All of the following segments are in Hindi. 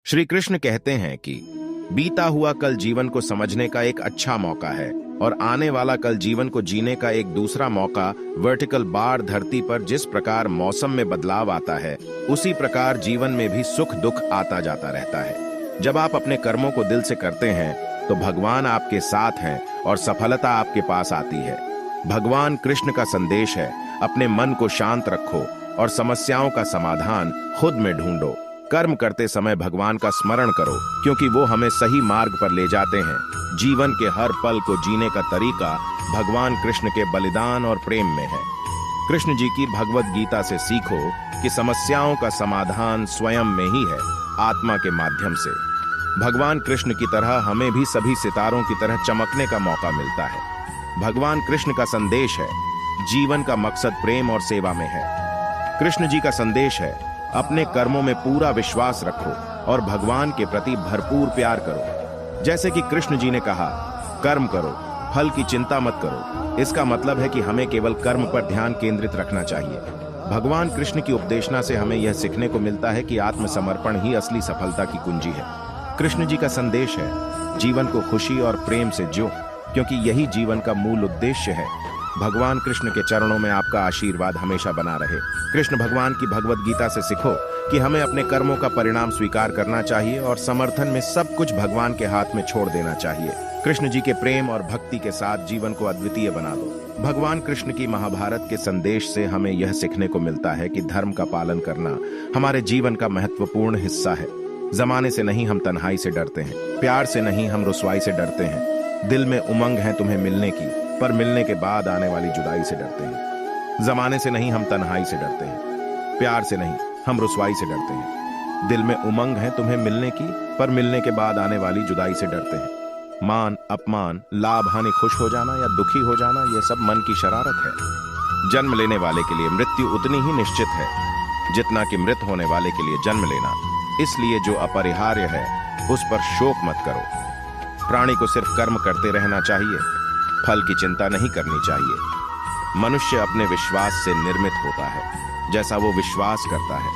श्री कृष्ण कहते हैं कि बीता हुआ कल जीवन को समझने का एक अच्छा मौका है और आने वाला कल जीवन को जीने का एक दूसरा मौका। वर्टिकल बार धरती पर जिस प्रकार मौसम में बदलाव आता है, उसी प्रकार जीवन में भी सुख दुख आता जाता रहता है। जब आप अपने कर्मों को दिल से करते हैं तो भगवान आपके साथ हैं और सफलता आपके पास आती है। भगवान कृष्ण का संदेश है, अपने मन को शांत रखो और समस्याओं का समाधान खुद में ढूंढो। कर्म करते समय भगवान का स्मरण करो, क्योंकि वो हमें सही मार्ग पर ले जाते हैं। जीवन के हर पल को जीने का तरीका भगवान कृष्ण के बलिदान और प्रेम में है। कृष्ण जी की भगवत गीता से सीखो कि समस्याओं का समाधान स्वयं में ही है, आत्मा के माध्यम से। भगवान कृष्ण की तरह हमें भी सभी सितारों की तरह चमकने का मौका मिलता है। भगवान कृष्ण का संदेश है, जीवन का मकसद प्रेम और सेवा में है। कृष्ण जी का संदेश है, अपने कर्मों में पूरा विश्वास रखो और भगवान के प्रति भरपूर प्यार करो। जैसे कि कृष्ण जी ने कहा, कर्म करो, फल की चिंता मत करो। इसका मतलब है कि हमें केवल कर्म पर ध्यान केंद्रित रखना चाहिए। भगवान कृष्ण की उपदेशना से हमें यह सीखने को मिलता है कि आत्मसमर्पण ही असली सफलता की कुंजी है। कृष्ण जी का संदेश है, जीवन को खुशी और प्रेम से जियो, क्योंकि यही जीवन का मूल उद्देश्य है। भगवान कृष्ण के चरणों में आपका आशीर्वाद हमेशा बना रहे। कृष्ण भगवान की भगवत गीता से सीखो कि हमें अपने कर्मों का परिणाम स्वीकार करना चाहिए और समर्थन में सब कुछ भगवान के हाथ में छोड़ देना चाहिए। कृष्ण जी के प्रेम और भक्ति के साथ जीवन को अद्वितीय बना दो। भगवान कृष्ण की महाभारत के संदेश से हमें यह सीखने को मिलता है कि धर्म का पालन करना हमारे जीवन का महत्वपूर्ण हिस्सा है। जमाने से नहीं हम तन्हाई से डरते हैं, प्यार से नहीं हम रुसवाई से डरते हैं। दिल में उमंग है तुम्हें मिलने की, पर मिलने के बाद आने वाली जुदाई से डरते हैं। जमाने से नहीं हम तन्हाई से डरते हैं, प्यार से नहीं हम रुसवाई से डरते हैं। दिल में उमंग है तुम्हें मिलने की, पर मिलने के बाद आने वाली जुदाई से डरते हैं। मान अपमान, लाभ हानि, खुश हो जाना या दुखी हो जाना, यह सब मन की शरारत है। जन्म लेने वाले के लिए मृत्यु उतनी ही निश्चित है जितना कि मृत होने वाले के लिए जन्म लेना। इसलिए जो अपरिहार्य है उस पर शोक मत करो। प्राणी को सिर्फ कर्म करते रहना चाहिए, फल की चिंता नहीं करनी चाहिए। मनुष्य अपने विश्वास से निर्मित होता है। जैसा वो विश्वास करता है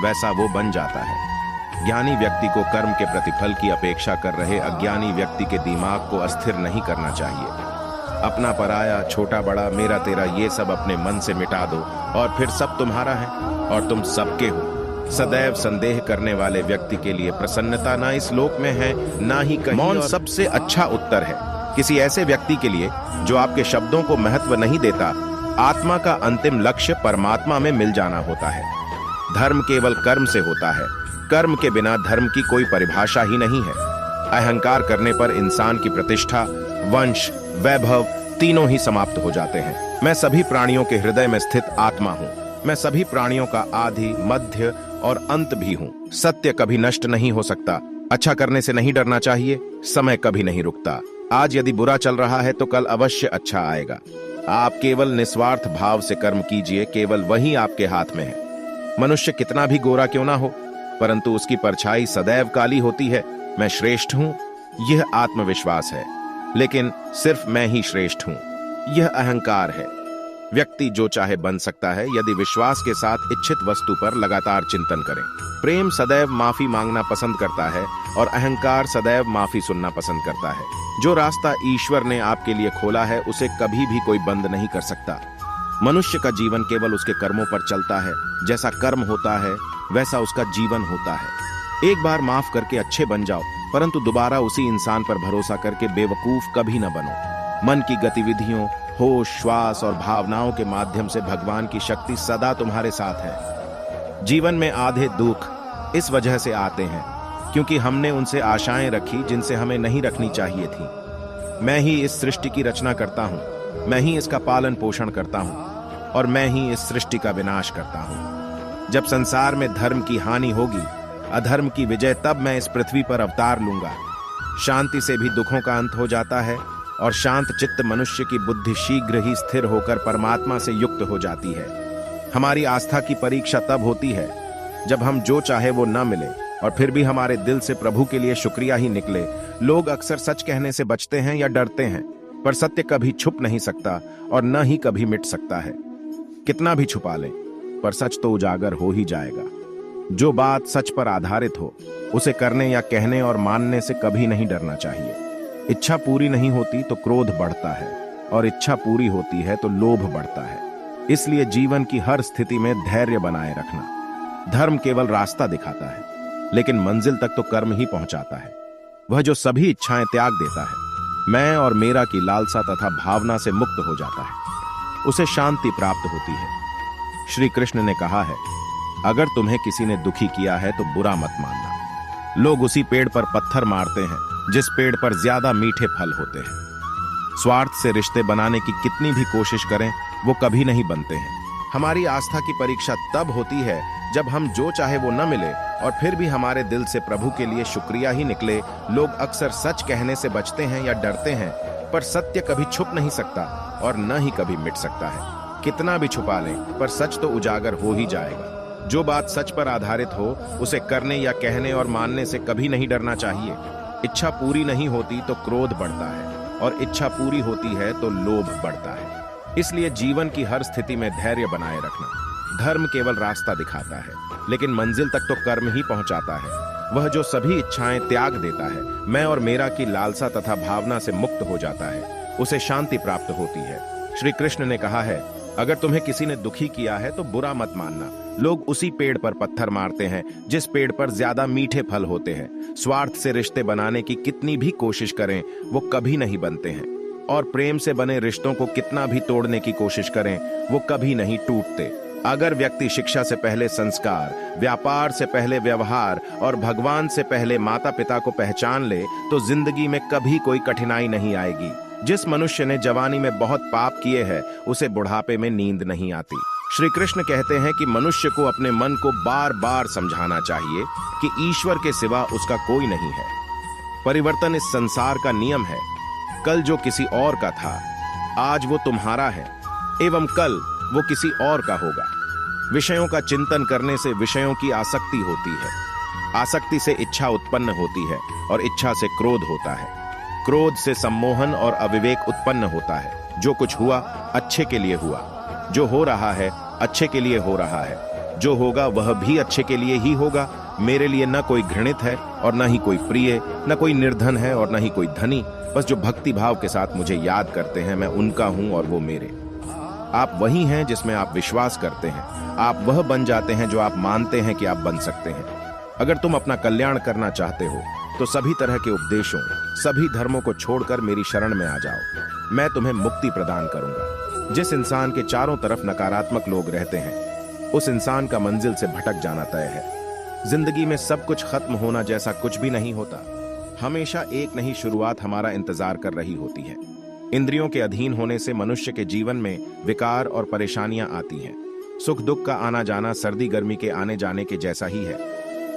वैसा वो बन जाता है। ज्ञानी व्यक्ति को कर्म के प्रतिफल की अपेक्षा कर रहे अज्ञानी व्यक्ति के दिमाग को अस्थिर नहीं करना चाहिए। अपना पराया, छोटा बड़ा, मेरा तेरा, ये सब अपने मन से मिटा दो और फिर सब तुम्हारा है और तुम सबके हो। सदैव संदेह करने वाले व्यक्ति के लिए प्रसन्नता ना इस लोक में है ना ही कहीं। मौन सबसे अच्छा उत्तर है किसी ऐसे व्यक्ति के लिए जो आपके शब्दों को महत्व नहीं देता। आत्मा का अंतिम लक्ष्य परमात्मा में मिल जाना होता है। धर्म केवल कर्म से होता है, कर्म के बिना धर्म की कोई परिभाषा ही नहीं है। अहंकार करने पर इंसान की प्रतिष्ठा, वंश, वैभव तीनों ही समाप्त हो जाते हैं। मैं सभी प्राणियों के हृदय में स्थित आत्मा हूँ। मैं सभी प्राणियों का आदि, मध्य और अंत भी हूँ। सत्य कभी नष्ट नहीं हो सकता। अच्छा करने से नहीं डरना चाहिए, समय कभी नहीं रुकता। आज यदि बुरा चल रहा है तो कल अवश्य अच्छा आएगा। आप केवल निस्वार्थ भाव से कर्म कीजिए, केवल वही आपके हाथ में है। मनुष्य कितना भी गोरा क्यों ना हो, परंतु उसकी परछाई सदैव काली होती है। मैं श्रेष्ठ हूँ, यह आत्मविश्वास है, लेकिन सिर्फ मैं ही श्रेष्ठ हूँ, यह अहंकार है। व्यक्ति जो चाहे बन सकता है यदि विश्वास के साथ इच्छित वस्तु पर लगातार चिंतन करें। प्रेम सदैव माफी मांगना पसंद करता है और अहंकार सदैव माफी सुनना पसंद करता है। जो रास्ता ईश्वर ने आपके लिए खोला है उसे कभी भी कोई बंद नहीं कर सकता। मनुष्य का जीवन केवल उसके कर्मों पर चलता है। जैसा कर्म होता है वैसा उसका जीवन होता है। एक बार माफ करके अच्छे बन जाओ, परंतु दोबारा उसी इंसान पर भरोसा करके बेवकूफ कभी न बनो। मन की गतिविधियों, होश, श्वास और भावनाओं के माध्यम से भगवान की शक्ति सदा तुम्हारे साथ है। जीवन में आधे दुख इस वजह से आते हैं क्योंकि हमने उनसे आशाएं रखी जिनसे हमें नहीं रखनी चाहिए थी। मैं ही इस सृष्टि की रचना करता हूँ, मैं ही इसका पालन पोषण करता हूँ और मैं ही इस सृष्टि का विनाश करता हूँ। जब संसार में धर्म की हानि होगी, अधर्म की विजय, तब मैं इस पृथ्वी पर अवतार लूंगा। शांति से भी दुखों का अंत हो जाता है और शांत चित्त मनुष्य की बुद्धि शीघ्र ही स्थिर होकर परमात्मा से युक्त हो जाती है। हमारी आस्था की परीक्षा तब होती है जब हम जो चाहे वो न मिले और फिर भी हमारे दिल से प्रभु के लिए शुक्रिया ही निकले। लोग अक्सर सच कहने से बचते हैं या डरते हैं, पर सत्य कभी छुप नहीं सकता और न ही कभी मिट सकता है। कितना भी छुपा लें, पर सच तो उजागर हो ही जाएगा। जो बात सच पर आधारित हो उसे करने या कहने और मानने से कभी नहीं डरना चाहिए। इच्छा पूरी नहीं होती तो क्रोध बढ़ता है और इच्छा पूरी होती है तो लोभ बढ़ता है। इसलिए जीवन की हर स्थिति में धैर्य बनाए रखना। धर्म केवल रास्ता दिखाता है, लेकिन मंजिल तक तो कर्म ही पहुंचाता है। वह जो सभी इच्छाएं त्याग देता है, मैं और मेरा की लालसा तथा भावना से मुक्त हो जाता है, उसे शांति प्राप्त होती है। श्री कृष्ण ने कहा है, अगर तुम्हें किसी ने दुखी किया है तो बुरा मत मानना। लोग उसी पेड़ पर पत्थर मारते हैं जिस पेड़ पर ज्यादा मीठे फल होते हैं। स्वार्थ से रिश्ते बनाने की कितनी भी कोशिश करें, वो कभी नहीं बनते हैं। हमारी आस्था की परीक्षा तब होती है जब हम जो चाहे वो न मिले और फिर भी हमारे दिल से प्रभु के लिए शुक्रिया ही निकले। लोग अक्सर सच कहने से बचते हैं या डरते हैं, पर सत्य कभी छुप नहीं सकता और न ही कभी मिट सकता है। कितना भी छुपा लें, पर सच तो उजागर हो ही जाएगा। जो बात सच पर आधारित हो उसे करने या कहने और मानने से कभी नहीं डरना चाहिए। इच्छा पूरी नहीं होती तो क्रोध बढ़ता है और इच्छा पूरी होती है तो लोभ बढ़ता है। इसलिए जीवन की हर स्थिति में धैर्य बनाए रखना। धर्म केवल रास्ता दिखाता है, लेकिन मंजिल तक तो कर्म ही पहुंचाता है। वह जो सभी इच्छाएं त्याग देता है, मैं और मेरा की लालसा तथा भावना से मुक्त हो जाता है, उसे शांति प्राप्त होती है। श्री कृष्ण ने कहा है, अगर तुम्हें किसी ने दुखी किया है तो बुरा मत मानना। लोग उसी पेड़ पर पत्थर मारते हैं जिस पेड़ पर ज्यादा मीठे फल होते हैं। स्वार्थ से रिश्ते बनाने की कितनी भी कोशिश करें, वो कभी नहीं बनते हैं। और प्रेम से बने रिश्तों को कितना भी तोड़ने की कोशिश करें, वो कभी नहीं टूटते। अगर व्यक्ति शिक्षा से पहले संस्कार, व्यापार से पहले व्यवहार और भगवान से पहले माता पिता को पहचान ले, तो जिंदगी में कभी कोई कठिनाई नहीं आएगी। जिस मनुष्य ने जवानी में बहुत पाप किए हैं, उसे बुढ़ापे में नींद नहीं आती। श्री कृष्ण कहते हैं कि मनुष्य को अपने मन को बार बार समझाना चाहिए कि ईश्वर के सिवा उसका कोई नहीं है। परिवर्तन इस संसार का नियम है। कल जो किसी और का था, आज वो तुम्हारा है, एवं कल वो किसी और का होगा। विषयों का चिंतन करने से विषयों की आसक्ति होती है। आसक्ति से इच्छा उत्पन्न होती है और इच्छा से क्रोध होता है। क्रोध से सम्मोहन और अविवेक उत्पन्न होता है। जो कुछ हुआ अच्छे के लिए हुआ, जो हो रहा है अच्छे के लिए हो रहा है, जो होगा वह भी अच्छे के लिए ही होगा। मेरे लिए न कोई घृणित है और न ही कोई प्रिय, न कोई निर्धन है और न ही कोई धनी। बस जो भक्ति भाव के साथ मुझे याद करते हैं, मैं उनका हूं और वो मेरे। आप वही हैं जिसमें आप विश्वास करते हैं। आप वह बन जाते हैं जो आप मानते हैं कि आप बन सकते हैं। अगर तुम अपना कल्याण करना चाहते हो तो सभी तरह के उपदेशों, सभी धर्मों को छोड़कर मेरी शरण में आ जाओ। मैं तुम्हें मुक्ति प्रदान करूंगा। जिस इंसान के चारों तरफ नकारात्मक लोग रहते हैं, उस इंसान का मंजिल से भटक जाना तय है। जिंदगी में सब कुछ खत्म होना जैसा कुछ भी नहीं होता। हमेशा एक नई शुरुआत हमारा इंतजार कर रही होती है। इंद्रियों के अधीन होने से मनुष्य के जीवन में विकार और परेशानियां आती हैं। सुख दुख का आना जाना सर्दी गर्मी के आने जाने के जैसा ही है,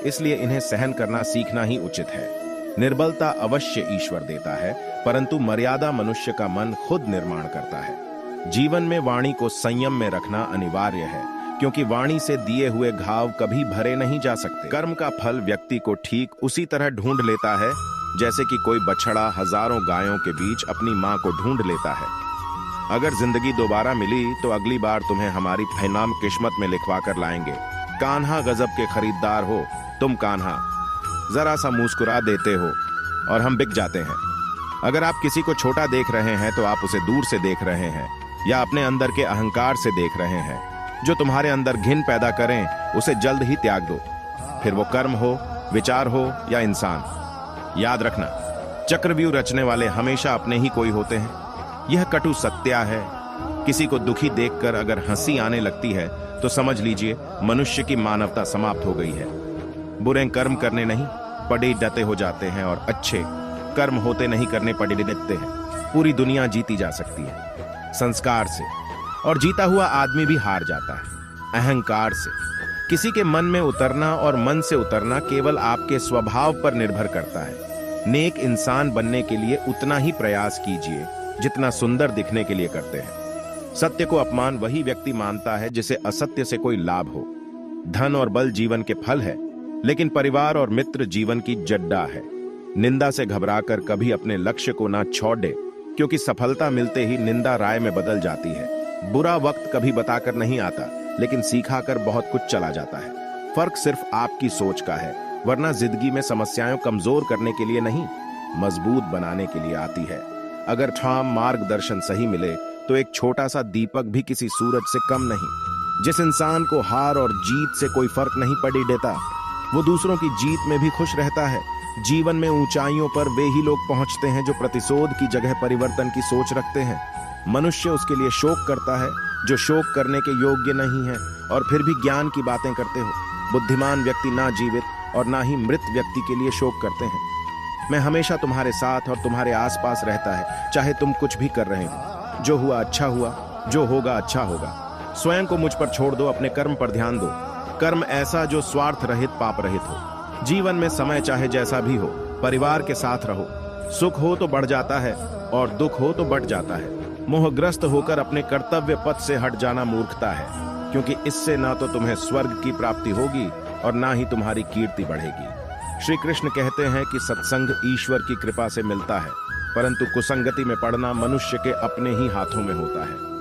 इसलिए इन्हें सहन करना सीखना ही उचित है। निर्बलता अवश्य ईश्वर देता है, परंतु मर्यादा मनुष्य का मन खुद निर्माण करता है। जीवन में वाणी को संयम में रखना अनिवार्य है, क्योंकि वाणी से दिए हुए घाव कभी भरे नहीं जा सकते। कर्म का फल व्यक्ति को ठीक उसी तरह ढूंढ लेता है जैसे कि कोई बछड़ा हजारों गायों के बीच अपनी मां को ढूंढ लेता है। अगर जिंदगी दोबारा मिली तो अगली बार तुम्हें हमारी नाम किस्मत में लिखवा कर लाएंगे। कान्हा गजब के खरीदार हो तुम कान्हा, जरा सा मुस्कुरा देते हो और हम बिक जाते हैं। अगर आप किसी को छोटा देख रहे हैं तो आप उसे दूर से देख रहे हैं या अपने अंदर के अहंकार से देख रहे हैं। जो तुम्हारे अंदर घिन पैदा करें उसे जल्द ही त्याग दो, फिर वो कर्म हो, विचार हो या इंसान। याद रखना, चक्रव्यूह रचने वाले हमेशा अपने ही कोई होते हैं। यह कटु सत्या है। किसी को दुखी देखकर अगर हंसी आने लगती है तो समझ लीजिए मनुष्य की मानवता समाप्त हो गई है। बुरे कर्म करने नहीं पड़े डटे हो जाते हैं और अच्छे कर्म होते नहीं करने पड़े डटते हैं। पूरी दुनिया जीती जा सकती है संस्कार से, और जीता हुआ आदमी भी हार जाता है अहंकार से। किसी के मन में उतरना और मन से उतरना केवल आपके स्वभाव पर निर्भर करता है। नेक इंसान बनने के लिए उतना ही प्रयास कीजिए जितना सुंदर दिखने के लिए करते हैं। सत्य को अपमान वही व्यक्ति मानता है जिसे असत्य से कोई लाभ हो। धन और बल जीवन के फल है, लेकिन परिवार और मित्र जीवन की जड्डा है। निंदा से घबराकर कभी अपने लक्ष्य को ना छोड़े, क्योंकि सफलता मिलते ही निंदा राय में बदल जाती है। बुरा वक्त कभी बताकर नहीं आता, लेकिन सिखाकर बहुत कुछ चला जाता है। फर्क सिर्फ आपकी सोच का है, वरना जिंदगी में समस्याएं कमजोर करने के लिए नहीं, मजबूत बनाने के लिए आती है। अगर ठाम मार्गदर्शन सही मिले तो एक छोटा सा दीपक भी किसी सूरज से कम नहीं। जिस इंसान को हार और जीत से कोई फर्क नहीं पड़ी देता, वो दूसरों की जीत में भी खुश रहता है। जीवन में ऊंचाइयों पर वे ही लोग पहुंचते हैं जो प्रतिशोध की जगह परिवर्तन की सोच रखते हैं। मनुष्य उसके लिए शोक करता है जो शोक करने के योग्य नहीं है, और फिर भी ज्ञान की बातें करते हो। बुद्धिमान व्यक्ति ना जीवित और ना ही मृत व्यक्ति के लिए शोक करते हैं। मैं हमेशा तुम्हारे साथ और तुम्हारे आसपास रहता है, चाहे तुम कुछ भी कर रहे हो। जो हुआ अच्छा हुआ, जो होगा अच्छा होगा। स्वयं को मुझ पर छोड़ दो, अपने कर्म पर ध्यान दो। कर्म ऐसा जो स्वार्थ रहित पाप रहित हो। जीवन में समय चाहे जैसा भी हो, परिवार के साथ रहो। सुख हो तो बढ़ जाता है और दुख हो तो बढ़ जाता है। मोहग्रस्त होकर अपने कर्तव्य पथ से हट जाना मूर्खता है, क्योंकि इससे ना तो तुम्हें स्वर्ग की प्राप्ति होगी और ना ही तुम्हारी कीर्ति बढ़ेगी। श्री कृष्ण कहते हैं कि सत्संग ईश्वर की कृपा से मिलता है, परंतु कुसंगति में पड़ना मनुष्य के अपने ही हाथों में होता है।